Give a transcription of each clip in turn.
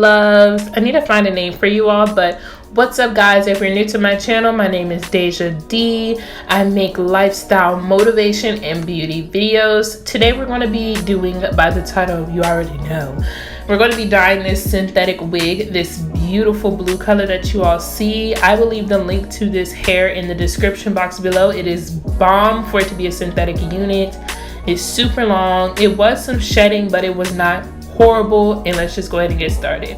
loves. I need to find a name for you all, but what's up guys? If you're new to my channel, my name is Deja D. I make lifestyle motivation and beauty videos. Today we're going to be doing, by the title you already know, we're going to be dyeing this synthetic wig, this beautiful blue color that you all see. I will leave the link to this hair in the description box below. It is bomb for it to be a synthetic unit. It's super long. It was some shedding, but it was not horrible. And let's just go ahead and get started.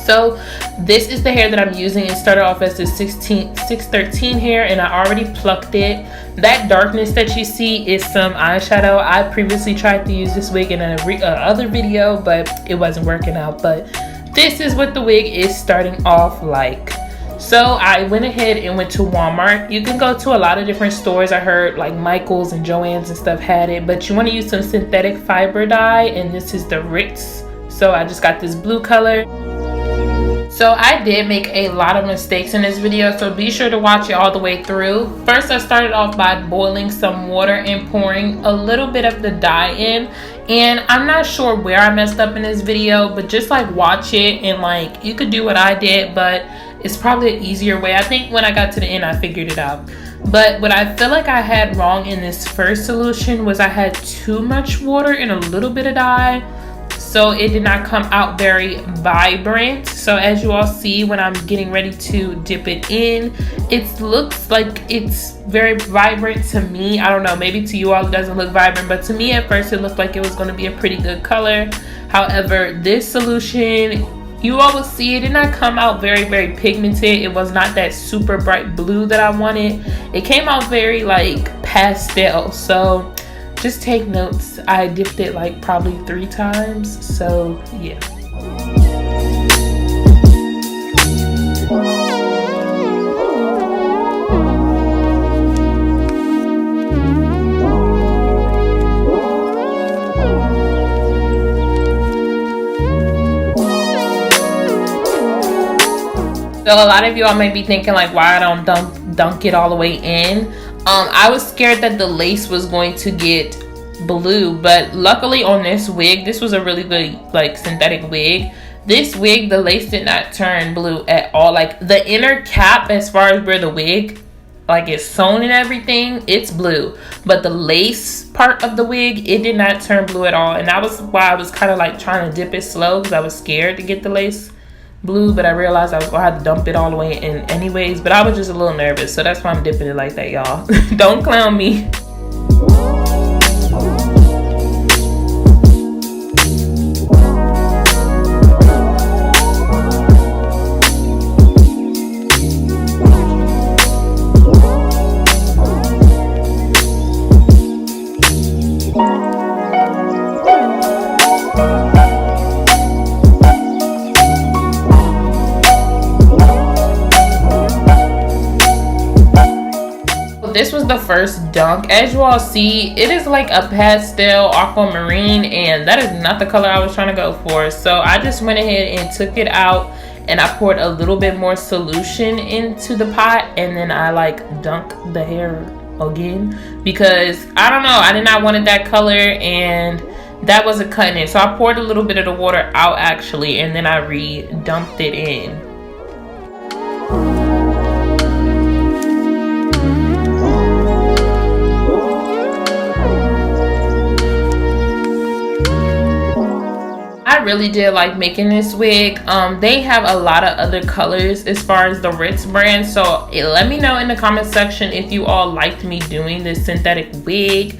So this is the hair that I'm using. It started off as the 613 hair, and I already plucked it. That darkness that you see is some eyeshadow. I previously tried to use this wig in another video, but it wasn't working out. But this is what the wig is starting off like. So I went ahead and went to Walmart. You can go to a lot of different stores. I heard like Michael's and Joann's and stuff had it, but you want to use some synthetic fiber dye, and this is the RITZ. So I just got this blue color. So I did make a lot of mistakes in this video, so be sure to watch it all the way through. First, I started off by boiling some water and pouring a little bit of the dye in. And I'm not sure where I messed up in this video, but just like watch it, and like you could do what I did, but it's probably an easier way. I think when I got to the end, I figured it out. But what I feel like I had wrong in this first solution was I had too much water and a little bit of dye. So it did not come out very vibrant. So as you all see, when I'm getting ready to dip it in, it looks like it's very vibrant to me. I don't know, maybe to you all it doesn't look vibrant, but to me at first it looked like it was going to be a pretty good color. However, this solution, you all will see, it did not come out very pigmented. It was not that super bright blue that I wanted. It came out very like pastel. So just take notes. I dipped it like probably 3 times. So yeah. So a lot of you all might be thinking like, why I don't dunk it all the way in. I was scared that the lace was going to get blue, but luckily on this wig, this was a really good like synthetic wig. This wig, the lace did not turn blue at all. Like the inner cap, as far as where the wig like is sewn and everything, it's blue, but the lace part of the wig, it did not turn blue at all. And that was why I was kind of like trying to dip it slow, because I was scared to get the lace blue, but I realized I was gonna have to dump it all the way in anyways. But I was just a little nervous, so that's why I'm dipping it like that, y'all. Don't clown me. This was the first dunk. As you all see, it is like a pastel aquamarine, and that is not the color I was trying to go for. So I just went ahead and took it out, and I poured a little bit more solution into the pot, and then I like dunked the hair again, because I don't know, I did not want that color, and that wasn't cutting it. So I poured a little bit of the water out actually, and then I re-dumped it in. I really did like making this wig. They have a lot of other colors as far as the RITZ brand, so let me know in the comment section if you all liked me doing this synthetic wig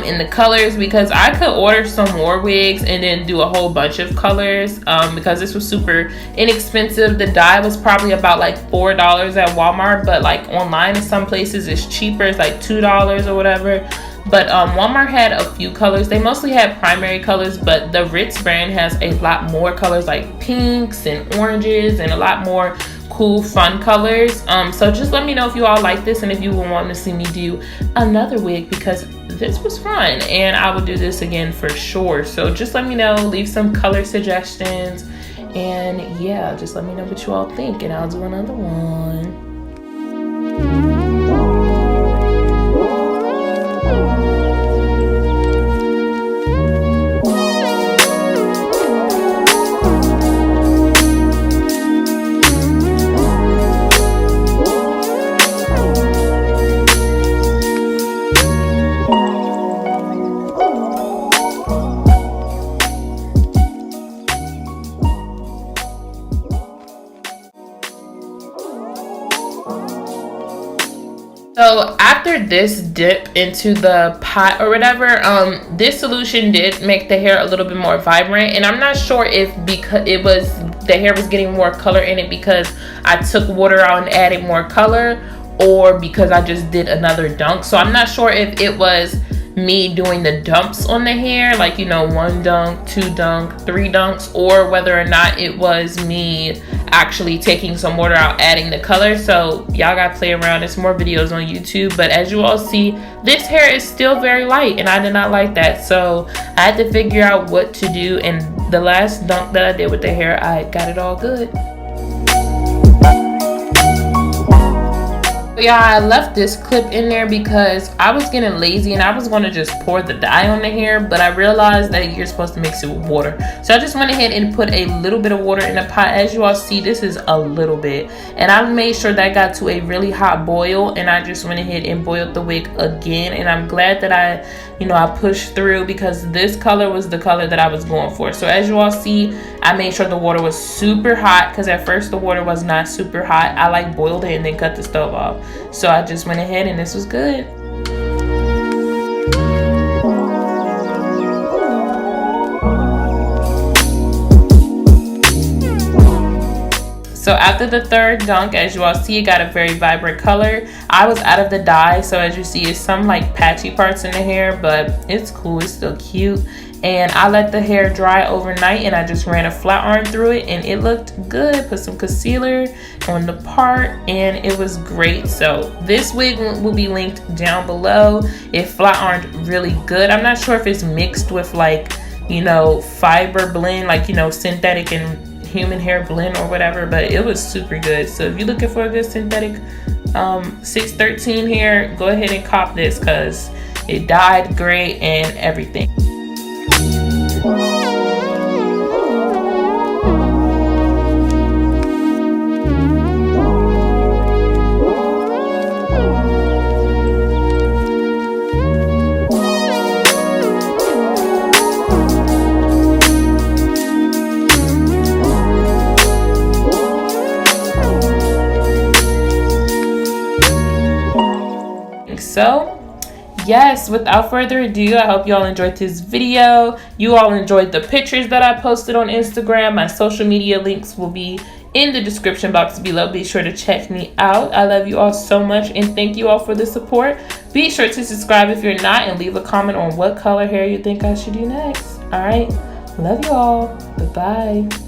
in the colors, because I could order some more wigs and then do a whole bunch of colors, because this was super inexpensive. The dye was probably about like $4 at Walmart, but like online in some places it's cheaper. It's like $2 or whatever. But Walmart had a few colors. They mostly had primary colors, but the RITZ brand has a lot more colors, like pinks and oranges, and a lot more cool fun colors. So just let me know if you all like this, and if you will want to see me do another wig, because this was fun and I will do this again for sure. So just let me know, leave some color suggestions, and yeah, just let me know what you all think, and I'll do another one. So after this dip into the pot or whatever, this solution did make the hair a little bit more vibrant, and I'm not sure if because the hair was getting more color in it because I took water out and added more color, or because I just did another dunk. So I'm not sure if it was me doing the dumps on the hair, like, you know, 1 dunk, 2 dunk, 3 dunks, or whether or not it was me actually taking some water out, adding the color. So y'all gotta play around. There's more videos on YouTube, but as you all see, this hair is still very light, and I did not like that. So I had to figure out what to do, and the last dunk that I did with the hair, I got it all good. Yeah, I left this clip in there because I was getting lazy and I was going to just pour the dye on the hair, but I realized that you're supposed to mix it with water. So I just went ahead and put a little bit of water in the pot. As you all see, this is a little bit, and I made sure that got to a really hot boil, and I just went ahead and boiled the wig again. And I'm glad that I pushed through, because this color was the color that I was going for. So as you all see, I made sure the water was super hot, because at first the water was not super hot. I like boiled it and then cut the stove off. So I just went ahead, and this was good. So after the third dunk, as you all see, it got a very vibrant color. I was out of the dye, so as you see, it's some like patchy parts in the hair, but it's cool, it's still cute. And I let the hair dry overnight, and I just ran a flat iron through it, and it looked good. Put some concealer on the part, and it was great. So this wig will be linked down below. It flat ironed really good. I'm not sure if it's mixed with, like, you know, fiber blend, like, you know, synthetic and human hair blend or whatever, but it was super good. So if you're looking for a good synthetic 613 hair, go ahead and cop this, because it dyed great and everything. So yes, without further ado, I hope you all enjoyed this video. You all enjoyed the pictures that I posted on Instagram. My social media links will be in the description box below. Be sure to check me out. I love you all so much, and thank you all for the support. Be sure to subscribe if you're not, and leave a comment on what color hair you think I should do next. All right, love you all. Bye-bye.